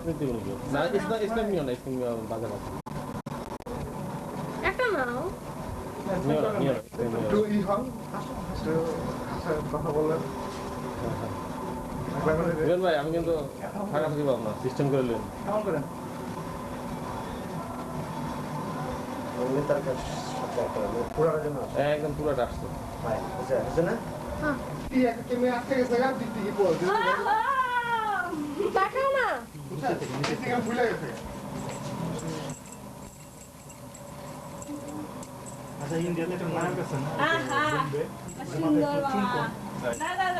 না ইসলাম নিও না ইসলাম বাজার আছে একটা নাও একটু ই হন কথা বললেন ভাই আমি কিন্তু ফাঁকা ফাঁকি পাবো না সিস্টেম করে নেন কেমন করেন একদম পুরোটা আসছে না কি একটা কেমে আটকে গেছে গা দিতে কি বল দেখাও না থেকে ভুলে গেছে আচ্ছা ইন্ডিয়াতে একটা নাম আছে না আহা সুন্দর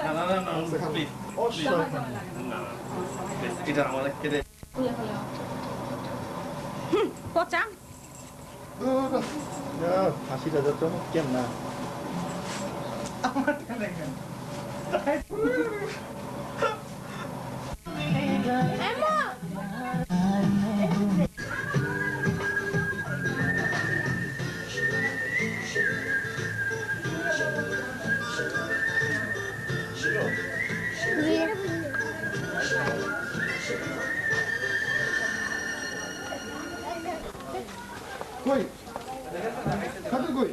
বাবা না প্লিজ এটা আমাদের কেটে পচা হাসিটা যত কেমন না এমা কই খাদু কই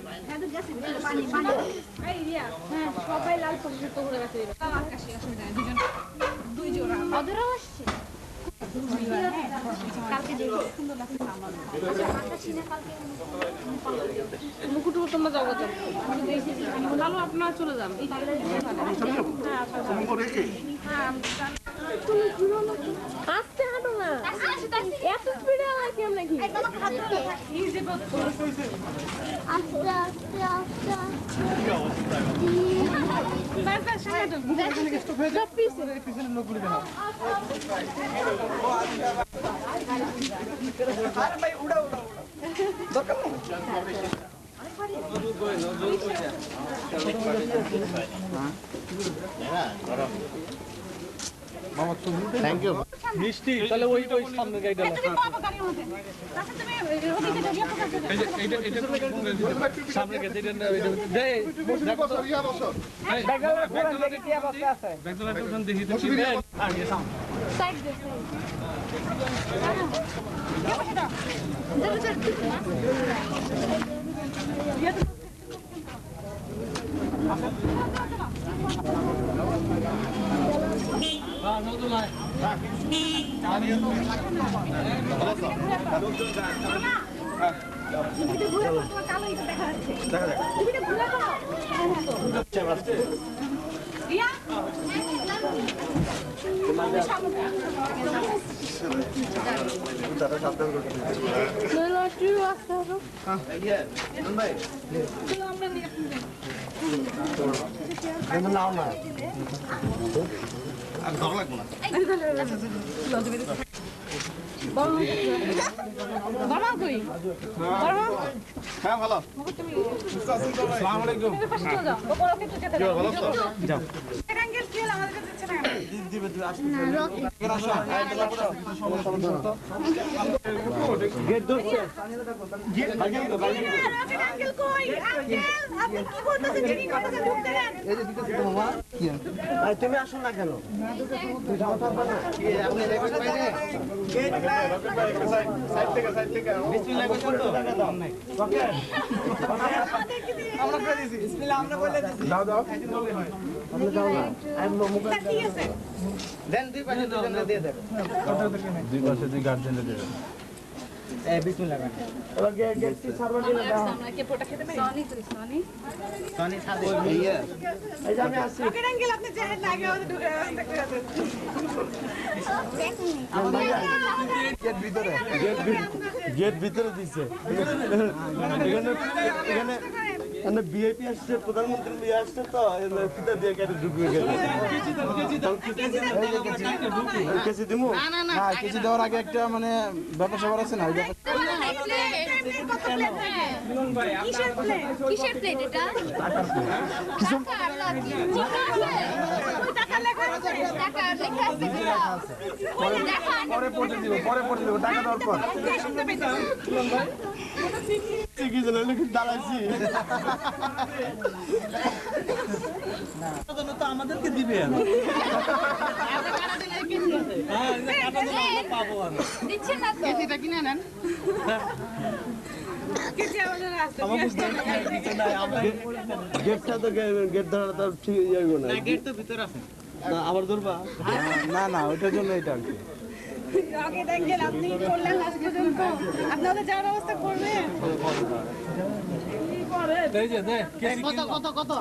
সবাই লাল পছন্দ করে গেছে দুই জোড়া ওদেরও আসছে কালকে দেখো সুন্দর লাগছে মুকুট তোমরা যাবো লালু আপনারা চলে যান আস্তে হাঁটো না এত স্পিডে আমার কেমন নাকি আস্তে আস্তে আস্তে থ্যাংক ইউ মিষ্টি তাহলে ওই সামনে গাড়িটা সামনে গাড়ি দে হ্যাঁ ভালো আসসালামু আলাইকুম যাও গেট ধরছে তুমি আসো না কেন দেন দুই পাশে দিয়ে দেন দুই পাশে দুই গার্জেন দিয়ে দেন বিসমিল্লাহ এবার গেটটি সার্ভার দিয়ে দাও আমরা কে পোটা খেতে পারি সনি সাদে এই যে আমি আসছি ওকে আঙ্কেল আপনি জানেন না আগে ওদের ঢুকে গেট ভিতরে দিছে এখানে ভিআইপি আসছে প্রধানমন্ত্রী আসছে তো ফিতা দিয়ে কেটে ঢুকবে কেসি দিমু না কেসি দেওয়ার আগে একটা মানে ব্যাপার স্যাপার আছে না কিসের প্লেট এটা কিছু পরে পড়তে দিব টাকা দেওয়ার পর কি জানো লিখে দাঁড়াইছি তো আমাদেরকে দিবে পাবো আমি দিচ্ছেন না তো এটা কিনে নেন গেটটা তো গেট ধরা তো ঠিক যাবে না গেট তো ভিতর আছে না আবার ধরবা না ওইটার জন্য এটা আর কি আগে দেখেন আপনি করলেন লাস্ট পর্যন্ত আপনাদের যাওয়ার অবস্থা করবে কত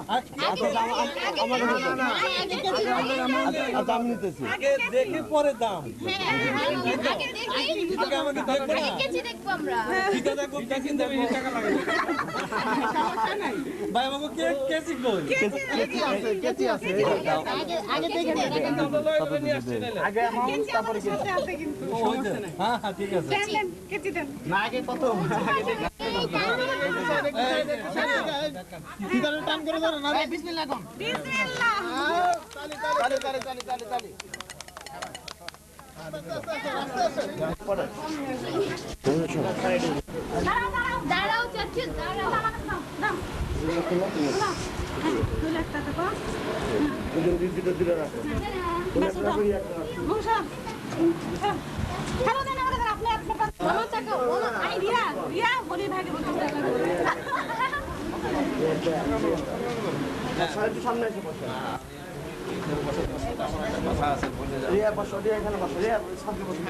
দাম নিতেছি আগে দেখে পরে দাম আগে আমাকে দেখবো আমরা ঠিক আছে খুব কিনতে হবে টাকা লাগে ভাই বাবু কেসি কই কেচি আছে আগে দেখে আগে অ্যামাউন্ট তারপরে হ্যাঁ ঠিক আছে কেচি দেন না আগে কত ভিতরে টান করে ধরো না বিসমিল্লাহ কোন বিসমিল্লাহ তালি দাঁড়াও চাচ্ছি দাঁড়াও দাম 2 লাখ টাকা কো দিলে রাখো ঘুষা হ্যালো দেন আমাদের আপনি মামা টাকা মামা আই রিয়া বলি ভাগে বলতে সামনে এসে বসো রিয়া বসো রিয়া এখানে বসো রিয়া সামনে বসো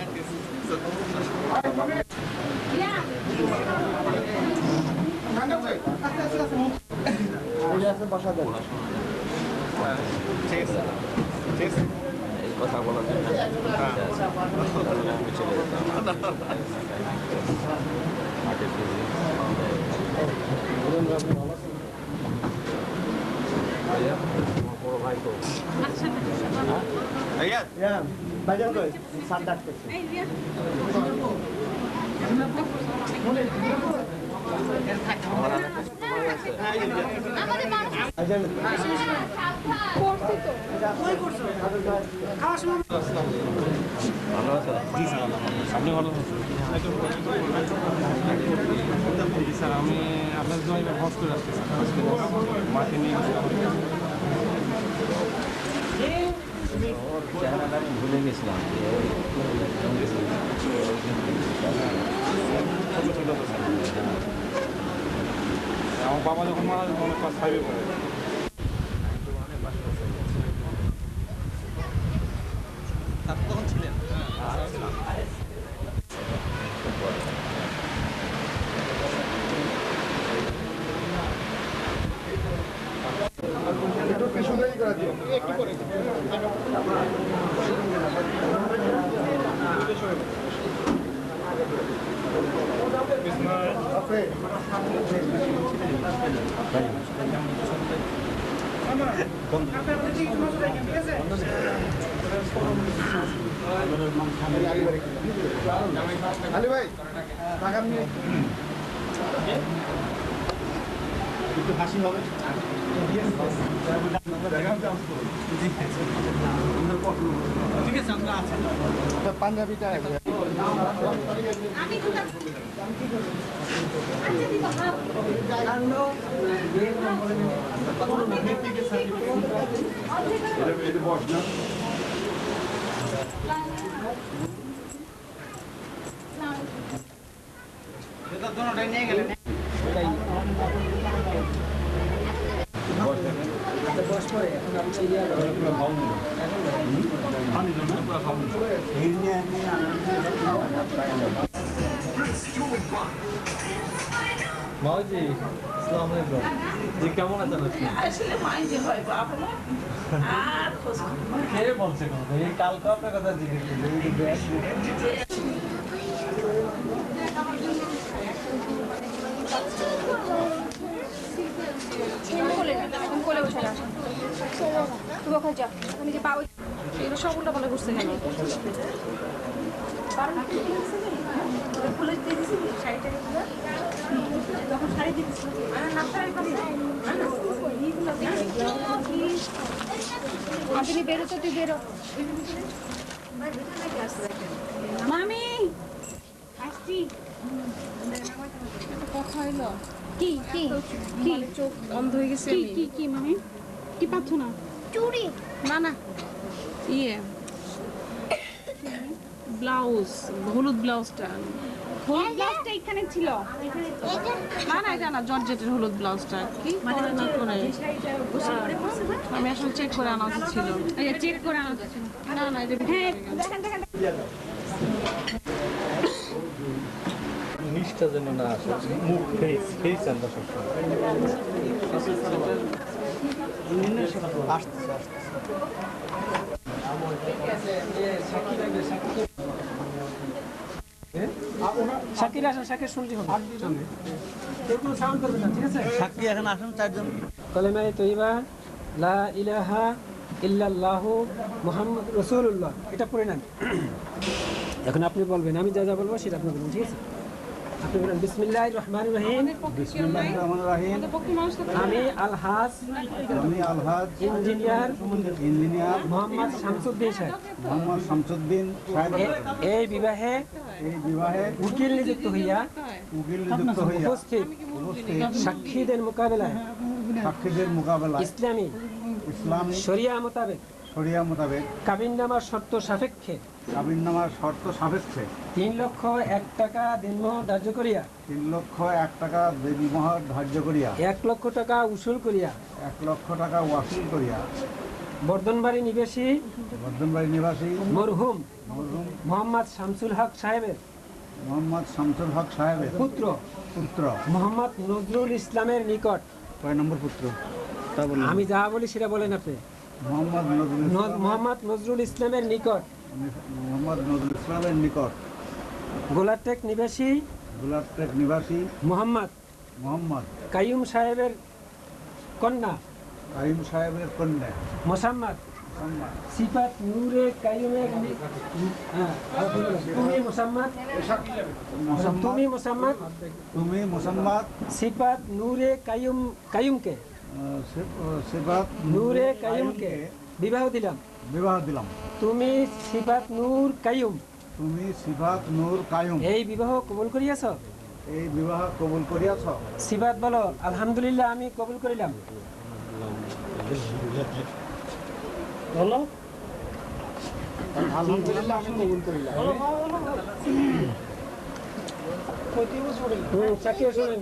বসা দেন ঠিক আছে কথা বলার জন্য ভাই তো ভাইজান কই সাত ডাকতেছে এই রিয়া আমাদের মানুষ ভাইজান করছি তো ভালো আছে আপনি ভালো স্যার আমি আপনার জন্য এবার হজ করে আসছি মাকে নিয়ে ভুলে গেছিলাম আমার বাবা যখন মারা যায় অনেক ক্লাস 5-এ পড়ে তখন ছিলেন একটু পিছনে করে দিও একটু করে আলী ভাই টাকা নিয়ে একটু হাসি হবে ঠিক আছে আমরা আছি পাঞ্জাবিটা দোনোটাই নিয়ে গেলেন মাওজি আসসালামু আলাইকুম জি কেমন আছেন আপনি আসলে মাইন্ডে হয় বাবা আর খোঁজ কে বলছে কোন এই কালকে আপনার কথা জিজ্ঞেস করছি কোলে বসে আসেন তুমি ওখানে যাও তুমি যে পাও এগুলো সব উল্টা পাল্টা ঘুরছে কেন পুলিশ দিয়ে দিছি শাড়িটা যখন শাড়ি দিচ্ছি আপনি বেরোতে তুই বেরো মামি আসছি কথা হইলো কি কি কি চোখ বন্ধ হয়ে গেছে কি কি কি মামি কি পাচ্ছ না চুড়ি না না ইয়ে ব্লাউজ হলুদ ব্লাউজটা এখানে ছিল না না এটা না জর্জেটের হলুদ ব্লাউজটা কি করে না করে আমি আসলে চেক করে আনা উচিত ছিল চেক করে আনা উচিত ছিল না না এটা হ্যাঁ দেখেন দেখেন নিষ্ঠা যেন না আসে মুখ ফেস আমরা শাকির আসেন, শাকির শুনতে হবে। কেউ কোনো সাউন্ড করবে না, ঠিক আছে? সাক্ষী এখন আসুন চারজন। কালেমায়ে তৈয়বা লা ইলাহা ইল্লাল্লাহু মুহাম্মাদুর রাসূলুল্লাহ, এটা পড়ে নেন। এখন আপনি বলবেন, আমি যা যা বলবো সেটা আপনি বলবেন, ঠিক আছে? আপনি বলেন বিসমিল্লাহির রহমানির রহিম। বিসমিল্লাহির রহমানির রহিম। আমি আলহাজ ইঞ্জিনিয়ার মোহাম্মদ শামসুদ্দিন সাহেব এই বিবাহে উকিল নিযুক্ত হইয়া উপস্থিত সাক্ষীদের মোকাবেলায় ইসলামী শরিয়া মোতাবেক কাবিননামার শর্ত সাপেক্ষে 3,01,000 টাকা দেনমোহর ধার্য করিয়া 3,01,000 টাকা দেনমোহর ধার্য করিয়া 1,00,000 টাকা উসুল করিয়া 1,00,000 টাকা ওয়াসুল করিয়া বর্ধনবাড়ি নিবাসী মরহুম মোহাম্মদ শামসুল হক সাহেবের পুত্র মোহাম্মদ নজরুল ইসলামের নিকট। কয় নম্বর পুত্র তা বলুন। আমি যা বলি সেটা বলেন আপনি। মোহাম্মদ নজরুল ইসলামের নিকট গোলাটেক নিবাসী মোহাম্মদ কাইয়ুম সাহেবের কন্যা মোসাম্মদ সিফাত নূরে কাইয়ুমের তুমি মোসাম্মদ সিফাত নূরে কাইয়ুমকে বিবাহ দিলাম। তুমি সিফাত নূর কাইয়ুম এই বিবাহ কবুল করিয়াছ? সিফাত বলো আলহামদুলিল্লাহ, আমি কবুল করিলাম। বলো আলহামদুলিল্লাহ, আমি কবুল করিলাম। চাকিয়ে শোনেন,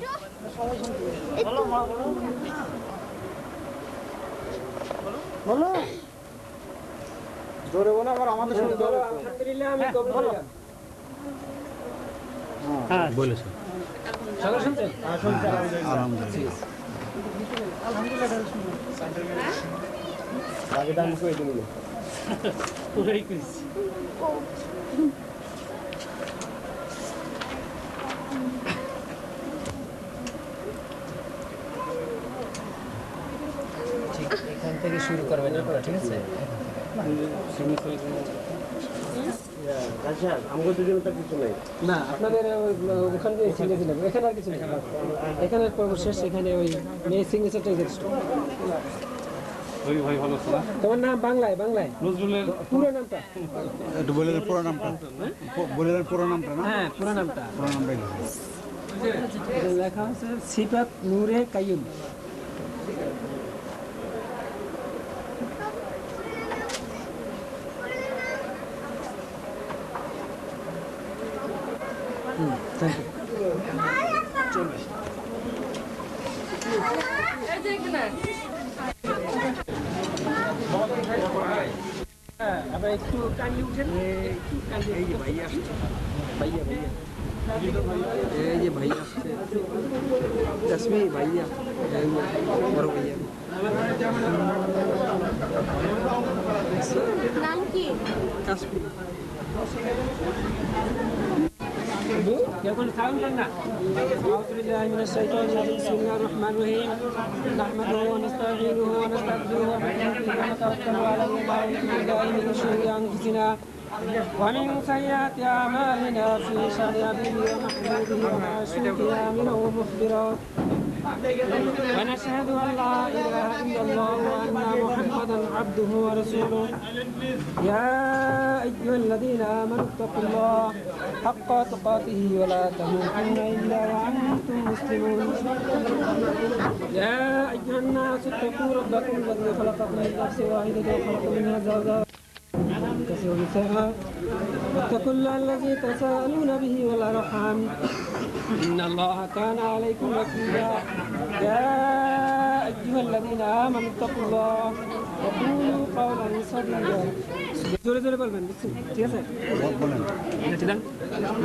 বলো জোরে বলো, আবার আমাদের সঙ্গে বলো আলহামদুলিল্লাহ, আমি কবুল করিলাম। হ্যাঁ বলেছেন, সবাই শুনছেন? আলহামদুলিল্লাহ আগে দাম করে দিল পুরাই করেছি। ঠিক এখান থেকে শুরু করবেন আপনারা, ঠিক আছে? আমাদের দুজনে তো কিছু নাই না, আপনাদের ওখান থেকে সিগনেচার নেব, এখানে আর কিছু নেই। এখানে পর্ব শেষ, এখানে ওই মেয়ে সিগনেচারটাই যথেষ্ট। তোমার নাম বাংলায় নজরুলের পুরো নামটা একটু বলে দেন। পুরো নামটা না? হ্যাঁ পুরো নামটা লেখা আছে সিফাত নূরে কাইয়ুম। Thank you. আবার একটু কান্দি উঠেন, এই যে ভাইয়া আসছে, এই যে ভাইয়া আসছে, রশ্মি ভাইয়া, বড় ভাইয়া। নাম কি? কাশ্মীর। يقول تعالوا لنا أعوذ بالله من الشيطان الرجيم بسم الله الرحمن الرحيم نحمده ونستعينه ونستغفره ونتوكل على الله من شرور أنفسنا ومن سيئات أعمالنا في شر أبيه ومحبوبه ومعشوقه آمنا ومخبرا ونشهد أن لا إله إلا الله وأن محمدا عبده ورسوله يا أيها الذين آمنوا اتقوا الله حق تقاته ولا تموتن إلا وأنتم مسلمون يا أيها الناس اتقوا ربكم الذي خلقكم من نفس واحدة وخلق منها زوجها كثير نساء واتقوا الله الذي تساءلون به والأرحام إن الله كان عليكم رقيبا يا أيها الذين آمنوا اتقوا الله وقولوا قولا سديدا জোরে জোরে বলবেন ঠিক আছে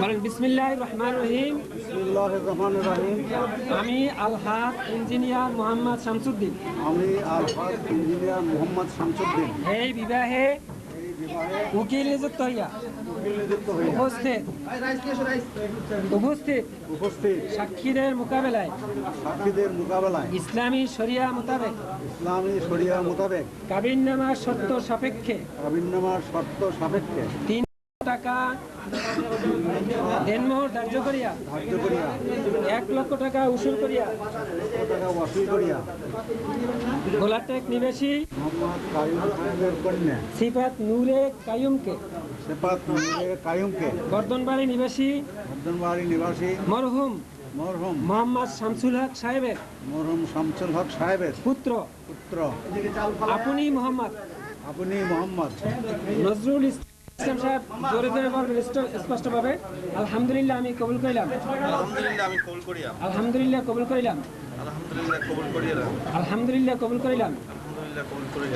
বলেন বিসমিল্লাহির রহমানির রহিম বিসমিল্লাহির রহমানির রহিম। আমি আলহাদ ইঞ্জিনিয়ার মোহাম্মদ শামসুদ্দিন আমি আলহাদ ইঞ্জিনিয়ার মোহাম্মদ শামসুদ্দিন এই বিবাহে উকিল নিযুক্ত হইয়া উপস্থিত উপস্থিত সাক্ষীদের মোকাবেলায় সাক্ষীদের মোকাবেলায় ইসলামী শরিয়া মোতাবেক ইসলামী শরিয়া মোতাবেক কাবিননামার শর্ত সাপেক্ষে কাবিননামার শর্ত সাপেক্ষে 3 টাকা দেনমোহর ধার্য করিয়া 1 লক্ষ টাকা উসুল করিয়া টাকা ওয়াসুল করিয়া গোলাটেক নিবাসী মোহাম্মদ কায়ুম সাহেবের কন্যা সিফাত নূরে কায়ুমকে সেপাত কায়ুমকে গর্দনবাড়ি নিবাসী বর্ধনবাড়ি নিবাসী মরহুম মরহুম মোহাম্মদ শামসুল হক সাহেবের মরহুম শামসুল হক সাহেবের পুত্র আপনি মোহাম্মদ নজরুল ইসলাম সাহেব জোরে জোরে বলবেন স্পষ্টভাবে আলহামদুলিল্লাহ আমি কবুল করিলাম আলহামদুলিল্লাহ কবুল করিলাম আলহামদুলিল্লাহ কবুল করিলাম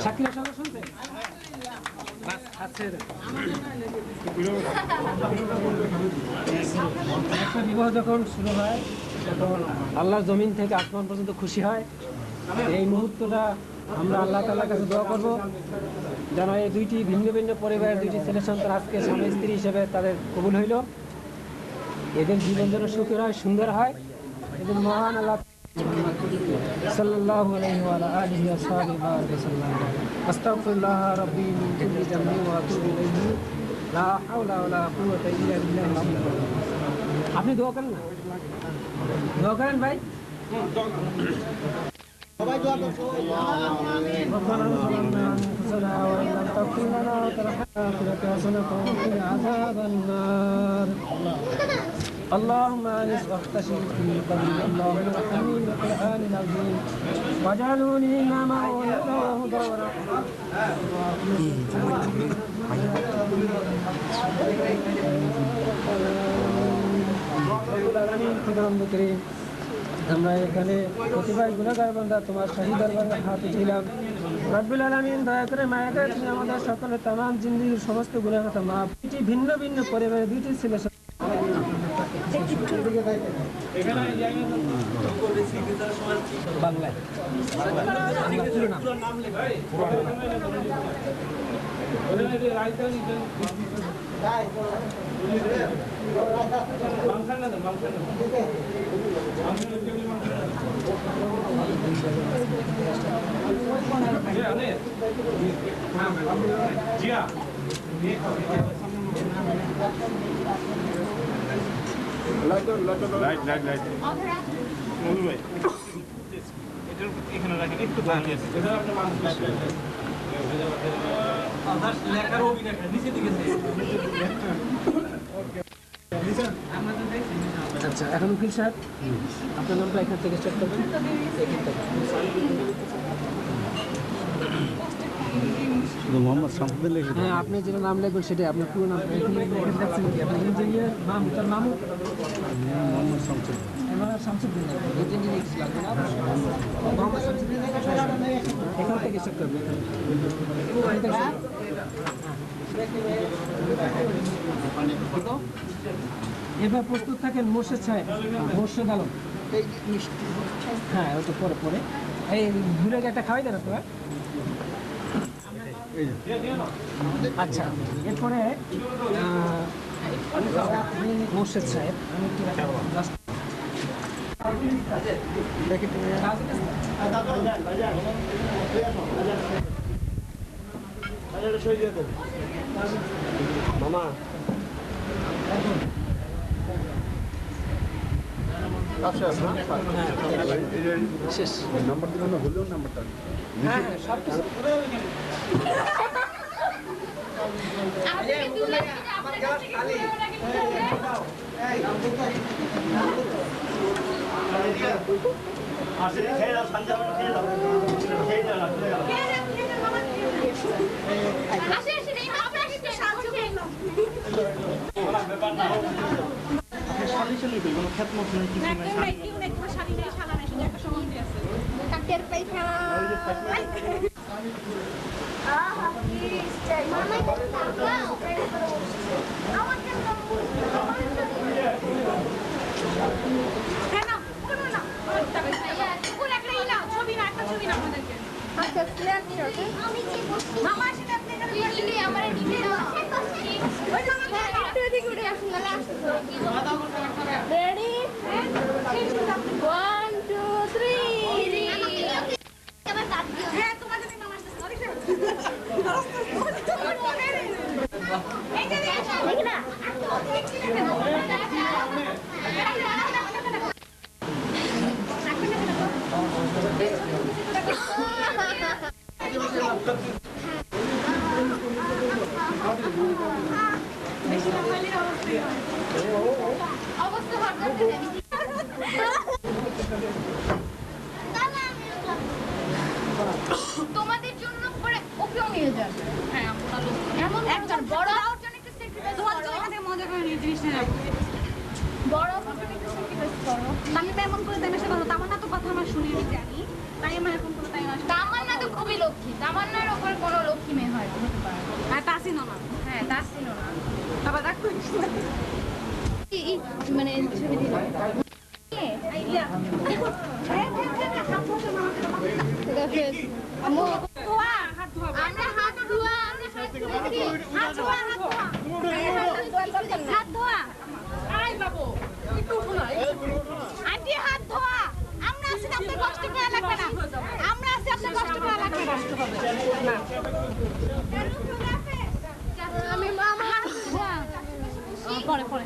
সাক্ষীরা সবাই শুনতে একটা বিবাহ যখন শুরু হয় তখন আল্লাহর জমিন থেকে আসমান পর্যন্ত খুশি হয়। এই মুহূর্তটা আমরা আল্লাহ তাআলার কাছে দোয়া করব যেন এই দুইটি ভিন্ন ভিন্ন পরিবারের দুইটি ছেলে সন্তান আজকে স্বামী স্ত্রী হিসেবে তাদের কবুল হইল। এদের জীবন যেন সুখের হয়, সুন্দর হয়। এদের মহান আল্লাহ সাল্লাল্লাহু আলাইহি ওয়া আলিহি ওয়া সাল্লাম আস্তাগফিরুল্লাহ রাব্বি মিন কুল্লি যামবি ওয়া আতুবু ইলাইহি লা হাওলা ওয়া লা কুওয়াতা ইল্লা বিল্লাহ। আপনি দোয়া করেন না, দোয়া করেন ভাই। সবাই দোয়া করো আমিন। ربنا ظلمنا أنفسنا وإن لم تغفر لنا وترحمنا لنكونن من عذاب النار. اللهم انس واختشي في قلبي اللهم ارحمني بالقرآن العظيم واجعله لي إماما وهدى ورحمة. আমরা এখানে প্রতিভাই গুণাগার বান্দা তোমার শাহী দরবারে হাত উঠিলাম। রব্বুল আলামিন দয়া করে মায়া করে তুমি আমাদের সকলের তামাম জিন্দেগির সমস্ত গুনাহ কথা মাফ। ভিন্ন ভিন্ন পরিবারের দুইটি ছেলে বাংলায় এখানে রাখেন একটু দাঁড়িয়ে আছে এটা আপনার মানুষ লেখার অভিনয় নিচে দিকে আচ্ছা, এখন উকিল সাহেব আপনার নামটা এখান থেকে চেক করবেন। মোহাম্মদ শামসুদ্দিন লিখে হ্যাঁ, আপনি যেটা নাম লিখবেন সেটাই আপনার পুরো নাম। এখানে দেখছেন কি আপনি ইঞ্জিনিয়ার নাম, তার নামও মোহাম্মদ শামসুদ্দিন। শামসুদ্দিন ইঞ্জিনিয়ার ছিল মোহাম্মদ শামসুদ্দিন। এখান থেকে চেক করবেন। এবার প্রস্তুত থাকেন মোর্শেদ সাহেব, মোর্শেদ আলম। হ্যাঁ, ওটা পরে পরে এই ঘুরে একটা খাওয়াই দেন আপনারা। আচ্ছা, এরপরে মোর্শেদ সাহেব মামা শেষ নাম্বার দিল না হলেও নাম্বারটা হ্যাঁ সব কিছু আমার গ্লাস খালি Ready? 1, 2, 3. তোমাদের জন্য পরে ওকেও নিয়ে যাবে। হ্যাঁ এমন একজন বড় বড় অর্জন একটা স্যাক্রিফাইস তোমার করো। জন্য এখানে মজা করে নিয়ে জিনিস নিয়ে যাবো বড় অর্জন একটা স্যাক্রিফাইস করো। আমি তো এমন করে দেমের সাথে তামান্না তো কথা আমার শুনি আমি জানি তাই আমার এখন কোনো টাইম আসবে তামান্না তো খুবই লক্ষ্মী। তামান্নার ওপর কোনো লক্ষ্মী মেয়ে হয় হতে পারে না। আর তাসিনও না হ্যাঁ তার ছিল না। আবার রাখ করিস না মানে ছবি দিল। আমরা হাত ধোয়া হাত ধোয়া হাত ধোয়া আই বাবু একটু শোনা আন্টি হাত ধোয়া। আমরা আছি আপনার কষ্ট করা লাগবে না। আমরা আছি আপনার কষ্ট করা লাগবে না। আমি মামা হাত ধোয়া। পরে পরে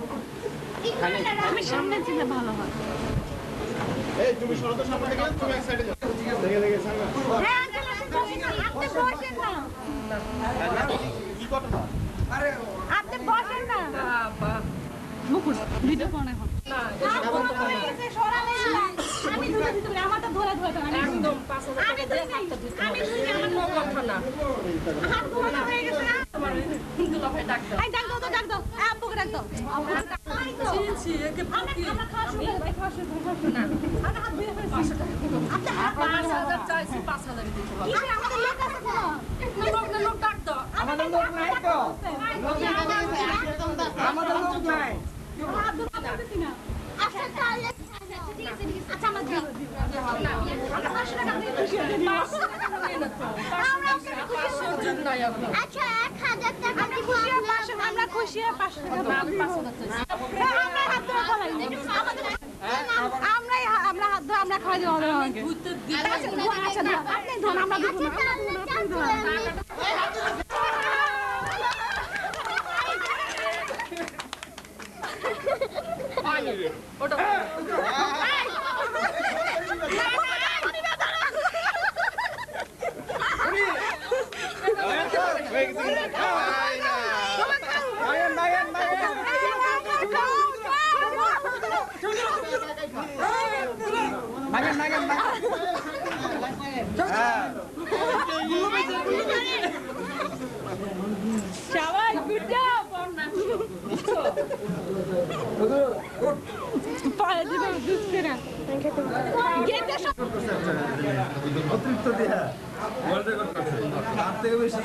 আমি সামনে ছিল ভালো হয় এই তুমি সরো তো সামনে থেকে তুমি এক সাইডে যাও দেখে দেখে সামনে হ্যাঁ আঙ্কেল আপনি বসেন না। আপনি বসেন না। কি কথা আরে আপনি বসেন না। মুকুল ভিডিও কোন এখন আমি দুটো ভিতরে আমারটা ধরে ধরে একদম পাশে আমি দুই আমি দুই আমার কোনো কথা না হাত ধোয়া হয়ে গেছে না। হিন্দু লাফাই ডাক্তার এই ডাক দাও তো ডাক দাও। আব্বুকে ডাক দাও। চিনছি একে ফাঁকি আমরা খাওয়া শুরু করে খাওয়া শুরু করে না। আমরা হাত ধুয়ে ফেলছি। আপনি হাত 5,000 চাইছি 5,000 দিতে হবে কি আমাদের লোক আছে তো? লোক ডাক দাও আমাদের লোক নাই তো আমাদের লোক নাই হাত ধুতে পারতেছি না। আচ্ছা তাহলে ঠিক আছে ঠিক আছে। আচ্ছা আমরা দিই। আমরা 500 টাকা দিয়ে খুশি হয়ে দিই। 500 টাকা নিয়ে না তো। আমরা ওখানে খুশি হয়ে দিই। নাই এখন আচ্ছা 1000 টাকা আমরা খুশি হয়ে 500 আমরা খুশি হয়ে 500 টাকা আমি 5,000 চাইছি আমরা হাত ধরে খাওয়াই। আমরা হাত ধরে আমরা খাওয়াই দেবো আমাকে। বুঝতে দিই আচ্ছা ধোয়া, আচ্ছা ধোয়া। আপনি ধোন আমরা ধোবো না। আপনি ধোন। ওটা সবাই গুড জব। পরে দিবে জুস করে গেটে সব অতিরিক্ত দেয়া তার থেকে বেশি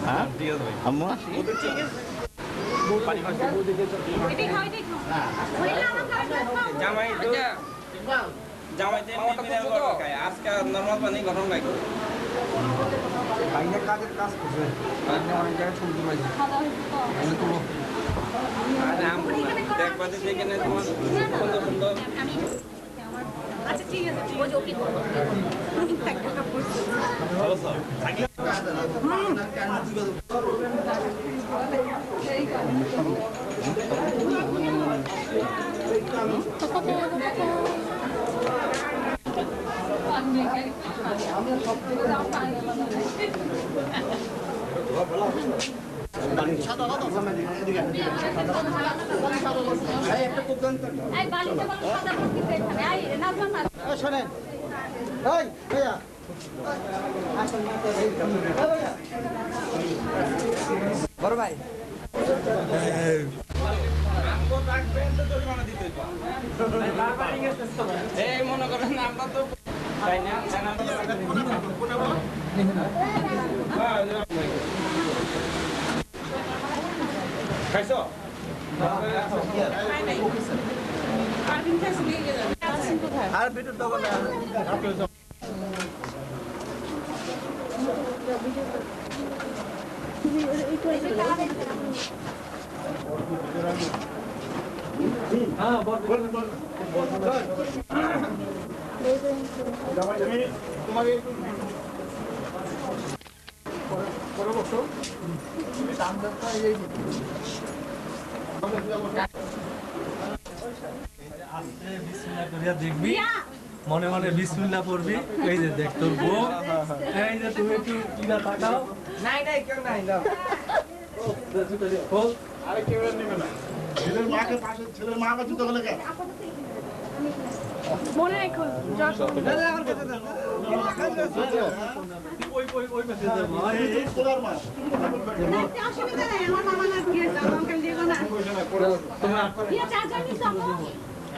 হ্যাঁ ঠিক আছে ভাই আম্মু এটাই খাও এটাই খাও। জামাই তো জামাইতে মিনারেল ওয়াটার খায় আজকে নরমাল পানি গরম লাগে বাইরে কাজের কাজ করছে বাইরে অনেক জায়গায় ছবি জমাইছে আমি তো আর দেখবা যে যেখানে তোমার সুন্দর সুন্দর আচ্ছা ঠিক আছে ঠিক আছে ওকে করব ভালো স্যার শোনেন ওই ভাইয়া বড় ভাই এই মনে করেন আমরা তো তাই না খাইছো আরবিন কাছে নিয়ে গেলাম আসেন কোথায় আর ভিতর দোকানে হ্যাঁ বল তোমাকে দেখবি মনে মনে বিসমিল্লাহ পড়বি এই যে দেখ তোর বউ এই যে তুমি একটু কিনা তাকাও নাই নাই কেউ নাই দাও খোল আরে কেউ নেবে না ছেলের মাকে পাশে ছেলের মা বাচ্চা তো গেলে কে মনে রাখো ওই মেসেজ দেবো এই তোলার মা অসুবিধা নাই আমার মামা না দিয়ে দাও আঙ্কেল দিয়ে না দিয়ে চার্জার নিয়ে যাবো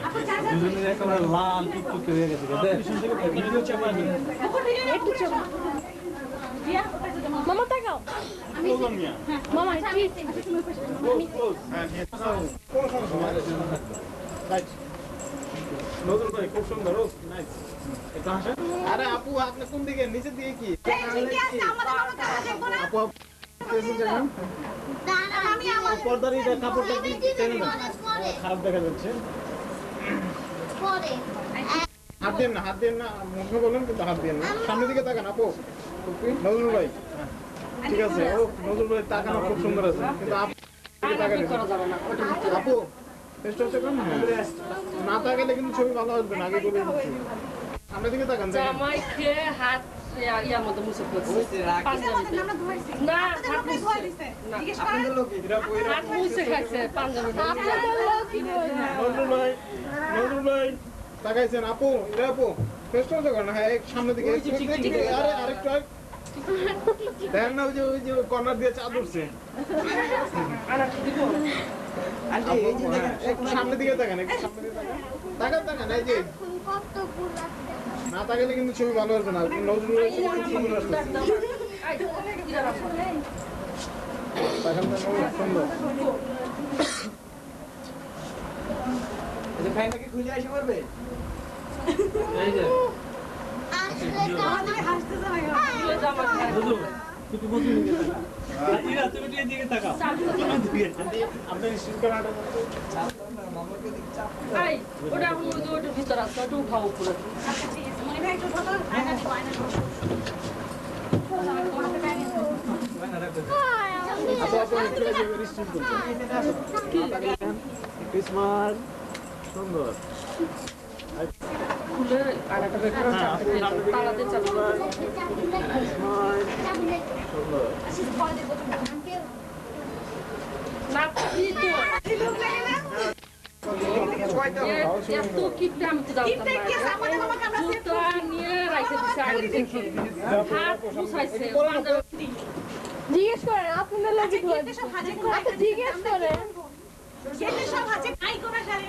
আপু চার্জার দুজনের একেবারে লাল টুকটুকে হয়ে গেছে ভিডিও চাপা নি একটু চোখ দিয়া মামা তাকাও প্রোগ্রাম নিয়া মামা ঠিক হ্যাঁ কোন সমস্যা রাইট নতুন করে খুব সুন্দর নাইস এটা আসে আরে আপু আপনি কোন দিকে নিচে দিয়ে কি ঠিকই আছে আমাদের মামা কাছে দেখবো না আপু আমি আমার পর্দার এই কাপড়টা কি টেনে না খারাপ দেখা যাচ্ছে পরে হাত দেন না মুখে বলেন কিন্তু হাত দেন না সামনের দিকে তাকান আপু নজরুল ভাই ঠিক আছে ও নজরুল ভাই তাকানো খুব সুন্দর আছে কিন্তু আপু আপু টেস্ট হচ্ছে কোন না তাকালে কিন্তু ছবি ভালো আসবে না আগে বলে দিচ্ছি সামনের দিকে তাকান দেখেন জামাইকে হাত ইয়ার মতো মুছে ফেলছে পাঞ্জাবিতে আমরা ধুইছি না আপনাদের লোকে ধুই দিছে জিজ্ঞেস করেন হাত মুছে খাইছে পাঞ্জাবিতে নজরুল ভাই তাকাইছেন আপু রে আপু টেস্ট হচ্ছে কোন হ্যাঁ সামনের দিকে আরে আরেকটু দেন না ওই যে কর্নার দিয়ে চাপ উঠছে আন্টি এই যে দেখেন একটু সামনের দিকে তাকান একটু সামনের দিকে তাকান তাকান এই যে কত ফুল আছে না তাকালে কিন্তু ছবি ভালো আসবে না নজরুল ভাই ছবি খুব সুন্দর আসবে তাকান তাকান সুন্দর এই যে ফাইনাকে খুঁজে আসে পারবে এই যে আমাদের হাসতেছে ভাই বুঝু তুই বুঝু ইরা তুমি একটু এদিকে তাকাও আপনি স্ক্রিন করাটা মামাকে দিক চাপ আই ওটা ওটা ভিতর আছে ওটা উঠাও পুরো আচ্ছা ঠিক আছে মনে ভাই একটু ধরো আয়না দিব আয়না দিব তোমাদের ব্যাগে আচ্ছা আপনি একটু স্ক্রিন করুন ক্রিসমাস সুন্দর খুলে আড়াটা বের করে চাপতে দিতে তালাতে চাপতে না কি তো এত কিপটা আমি তো জানতাম না জুতা নিয়ে রাখতে দিছে আগে থেকে হাত মুছাইছে জিজ্ঞেস করেন আপনাদের লোক আচ্ছা জিজ্ঞেস করেন কেটে সব আছে কাই করে শাড়ি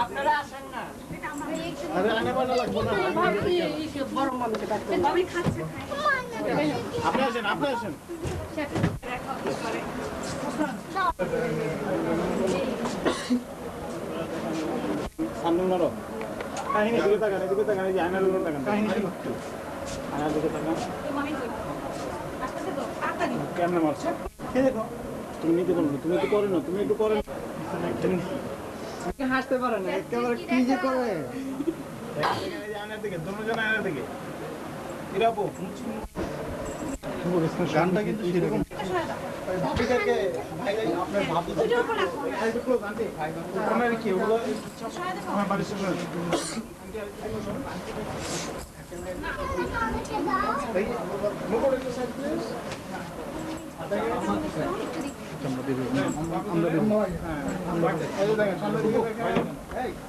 আপনারা আসেন না আরে আনে বানা লাগবে না ভাবছি এই বড় মানুষকে ডাকতে আমি খাচ্ছে আপনি আসেন সামনে মারো কাহিনী দিকে তাকান এই যে আয়নার উপর তাকান আয়নার দিকে তাকান মামি কই আসতে তো তাড়াতাড়ি কেমনে মারছো কে দেখো তুমি নিতে পারো না তুমি একটু করে না তুমি একটু করে হাসতে পারে না একেবারে কি যে করে আয়নার দিকে দুজন আয়নার দিকে ইরাপু গানটা কিন্তু সেরকম ভাবিদেরকে ভাই আপনার ভাবিদেরকে একটু গানটি ওনার কি ওগুলো আমার বাড়ির সামনে মুকুট একটু সাইড প্লিজ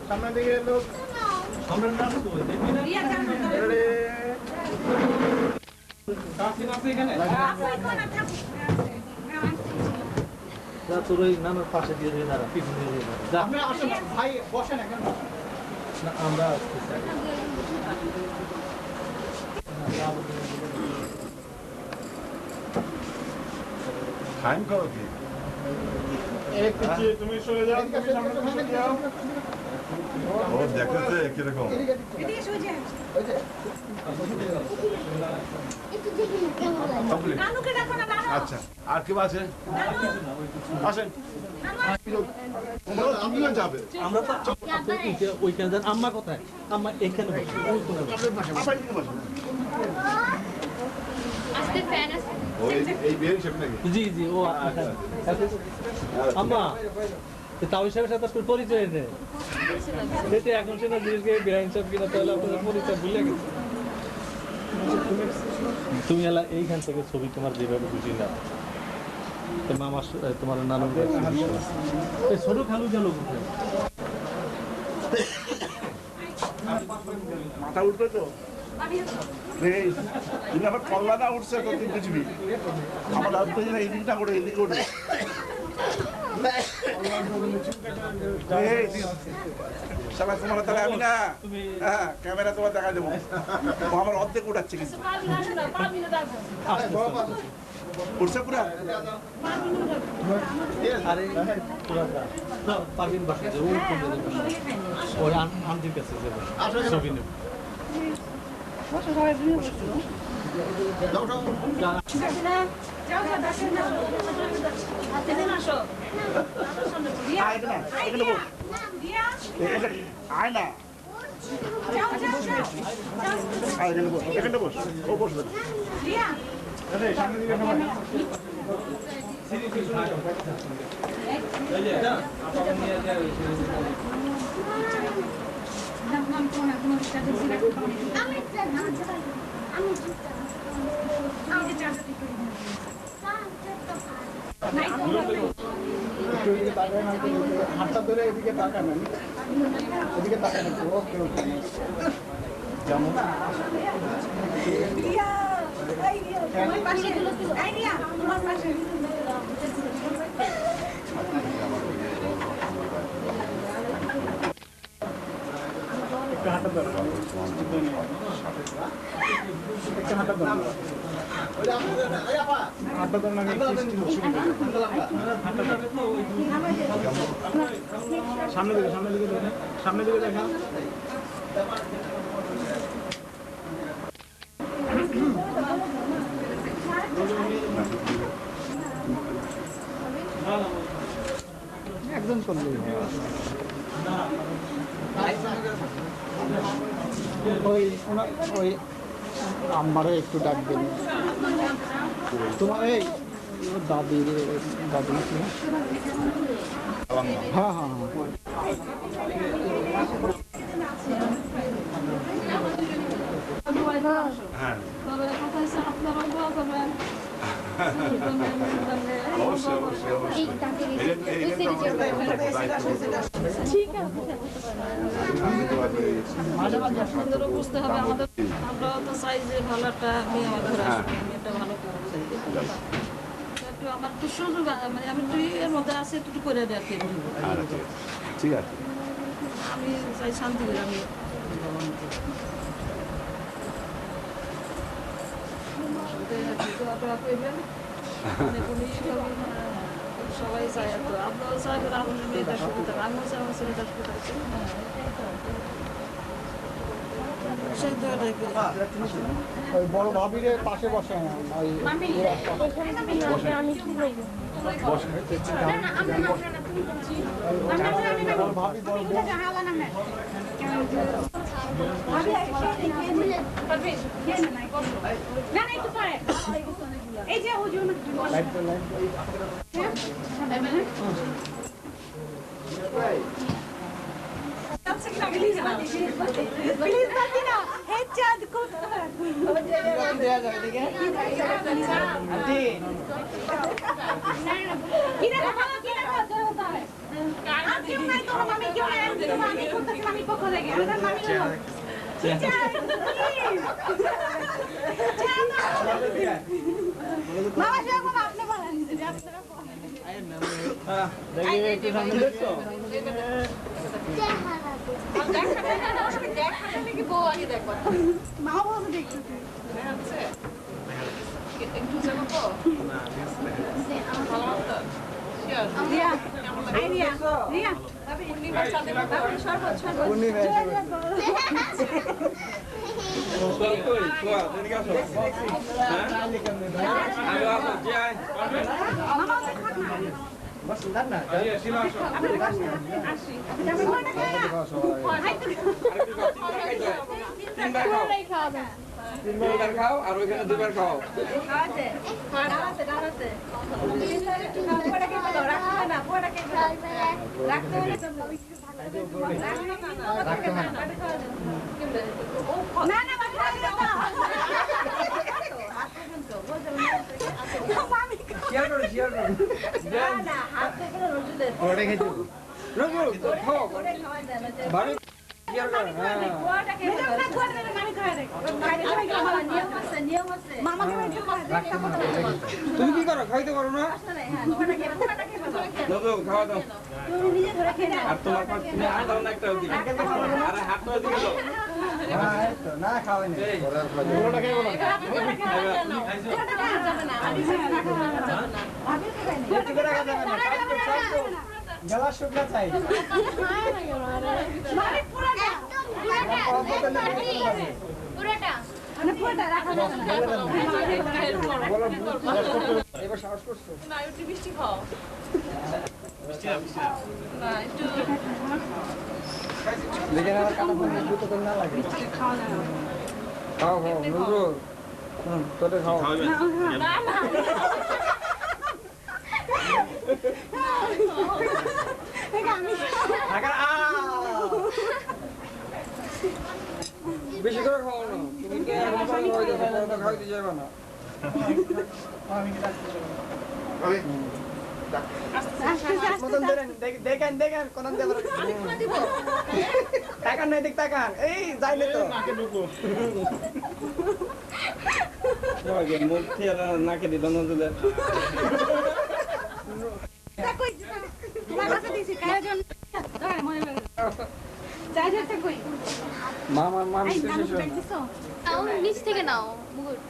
সামনের দিকে লোক তোর ওই নামের পাশে দিয়ে দিয়ে দাঁড়া পিছনে দিয়ে দাঁড়া আপনি আসেন ভাই বসেন এখন আমরা আসতে চাই টাইম করো কি তুমি সরে যাও তুমি সামনে সরে যাও ও দেখতে কিরকম আচ্ছা আর কেউ আছে আসেন তোমরা যাবে আমরা তো ওইখানে যান আম্মা কোথায় আম্মা এখানে এই বিয়ে হিসেবে নাকি জি জি ও আম্মা তাও হিসাবের সাথে আপনার পরিচয় নেই সেটা এখন সে না জিজ্ঞেস করে বিহাইন্ড সব কিনা তাহলে আপনার পরিচয় ভুলে গেছে তুমি এলা এইখান থেকে ছবি তোমার যেভাবে বুঝি না মামা তোমার নানুর ছোট খালু গেল কোথায় মাথা উঠবে তো আমার কল্যাণা উঠছে তো তুই বুঝবি আমার আসতে এই দিকটা করে এই দিকে উঠবে তোমার তাহলে আমি না হ্যাঁ ক্যামেরা তোমার দেখা দেবো আমার অর্ধেক উঠাচ্ছে কিন্তু উঠছে পুরা আরে পারবিন বাসা ওই আন্টির কাছে যাবো ছবি নেব আয় না এখানে বস ও বসবে সামনে দিকে সবাই হাতটা ধরে এদিকে তাকাবেন এদিকে তাকাবেন ওকে ওকে যেমন একটু হাঁটা ধরো একটু হাঁটা ধরো হাঁটা ধরো আমি সামনে দিকে দেখেন সামনে দিকে দেখা একজন করলেই ওই আমারও একটু ডাকবেন তোমার এই দাদি হ্যাঁ হ্যাঁ হ্যাঁ বুঝতে হবে আমাদের আমরা তো চাই যে ভালো একটা মেয়ে আমার ঘরে আসবে মেয়েটা ভালো একটু আমার একটু সুযোগ মানে আমি একটু এর মধ্যে আছে একটু করে দেওয়ার ঠিক আছে আমি চাই শান্তি করে আমি সবাই চাই তো আপনারাও চাই আমার মেয়েটা সুখে থাকে আমিও চাই আমার ছেলেটা সুখে থাকে ওই বড় ভাবির পাশে বসে আমি কি বলবো এই যে হুজুর প্লিজ বাতিনা হে চাঁদ কো কিরে বাবা কিরে কথা होता है आप क्यों नहीं तो मम्मी क्यों नहीं मम्मी को तो मम्मी को खोलेंगे अगर मम्मी को मामा जो को आपने बोला नहीं जब देखिए একটু সামনে দেখছো मामा बोल देखते রিয়া আইডিয়া রিয়া बस ना তিনবার খাও আর ওইখানে দুবার খাও তুমি কি করো খাইতে পারো না খাওয়া দাও আর তোমার না খাওয়াই গলা শুকনা চাই এবার সাহস করছো না একটু মিষ্টি খাও না একটু দেখে না কাটা পড়লে দুটো তো না লাগে খাও খাও নজরুল তোরে খাও না না বেশি করে খাও না তুমি তো খাইতে যাবে না দেখেন দেখেন কোন টাকা নাই দেখ টাকা এই যাইলে তো মুখ থেকে নাকে দিল নজরুলের মামা মামি নিচ থেকে নাও মুকুট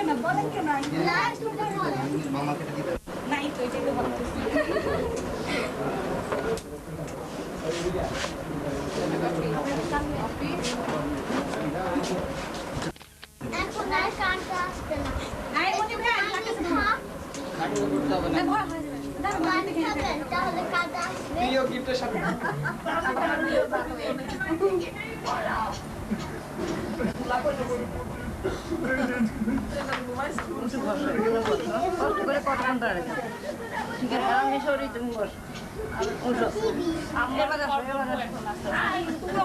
না বলেন কেন নাই তো এটাই তো বলতেছি এখন আর কানটা আসবে না আই মনে ভাই লাগে না ভয় হয়ে যাবে তাহলে কাদা আসবে প্রিয় গিফটের সাথে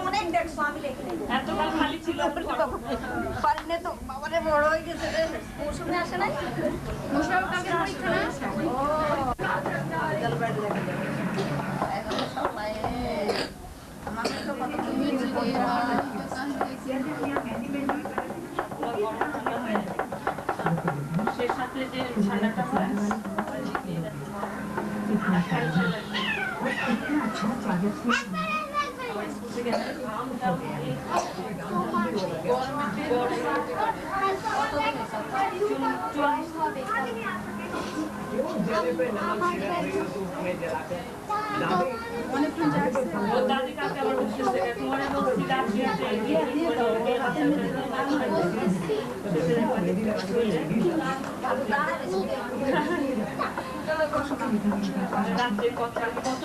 অনেক দেখছো আমি দেখি এতকাল খালি ছিল পারিনে তো বাবারে বড় হয়ে গেছে রে মৌসুমে আসে নাই মৌসুমে কালকে পরীক্ষা না আমাকে তো কত সে সাথে যে ঠান্ডাটা হয় দাদি কাকে আবার বলতেছে তোমার বলছি দাদি রাত্রে কথা কত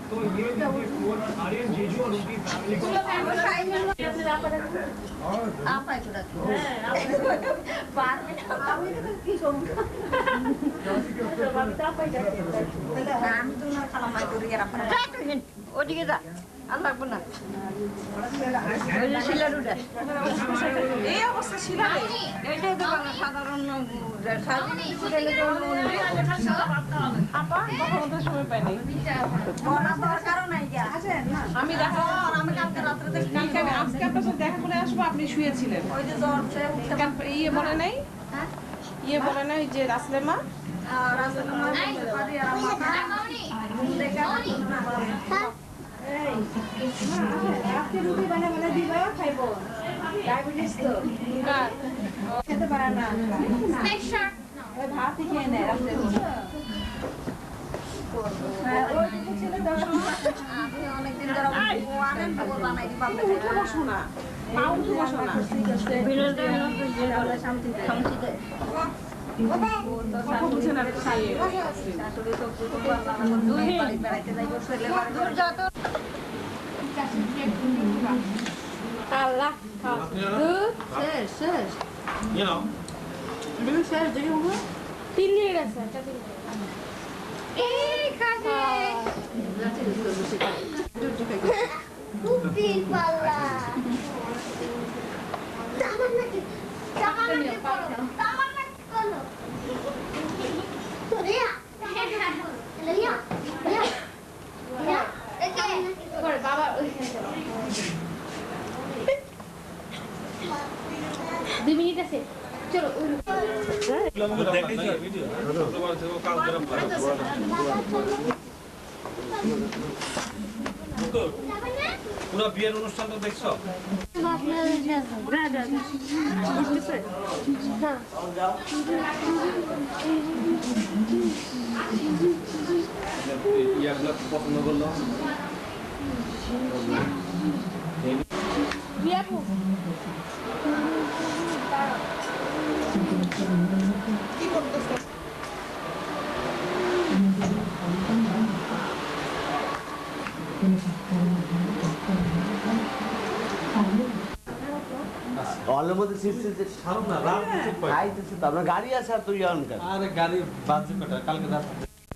तो ये और आर्यन जीजू और उनकी फैमिली को आप आए थोड़ा बाहर में আমি তো কি করব আমি তো না খালা মাই করি আর আপনারা ওদিকে যা আর লাগবে না ওই যে শিলারুটা এই অবস্থা ছিল এইটাই তো সাধারণ সাধারণ আপা কখনো সময় পাইনি বলা দরকারও নাই আমি দেখো আমি কালকে রাত্রে দেখি কালকে আমি আজকে আপনার সাথে দেখা করে আসবো আপনি শুয়েছিলেন ওই যে জ্বর সে উঠতে ইয়ে বলে নাই ইয়ে বলে নাই যে রাসলেমা আর আসলে মা পারি আর মাথা দেখা রাতে রুটি বানায় মানে দিবা খাইবো ডায়াবেটিস তো খেতে পারে না ওই ভাতই খেয়ে নেয় রাতে অনেকদিন ধরে আনেন তো বানাই দিবা উঠে বসো না মা উঠে বসো না শান্তিতে কথা বুঝে না শাশুড়ি তো বেড়াইতে যাইব ছেলে আল্লাহ শেষ শেষ You know. শেষ দেখি 3 মিনিট আছে একটা 3 মিনিট এই কাজে কুপির পাল্লা তামার নাকি করো রিয়া রিয়া রিয়া একে করে বাবা 2 মিনিট আছে চলো পুরো বিয়ের অনুষ্ঠানটা দেখছো ইয়াগুলো পছন্দ করলো কি করতেছে অলের মধ্যে সিটে ছাড়ো না রাত খাইতেছে তো আপনার গাড়ি আছে আর তুই অন কর আরে গাড়ি বাজে কটা কালকে রাত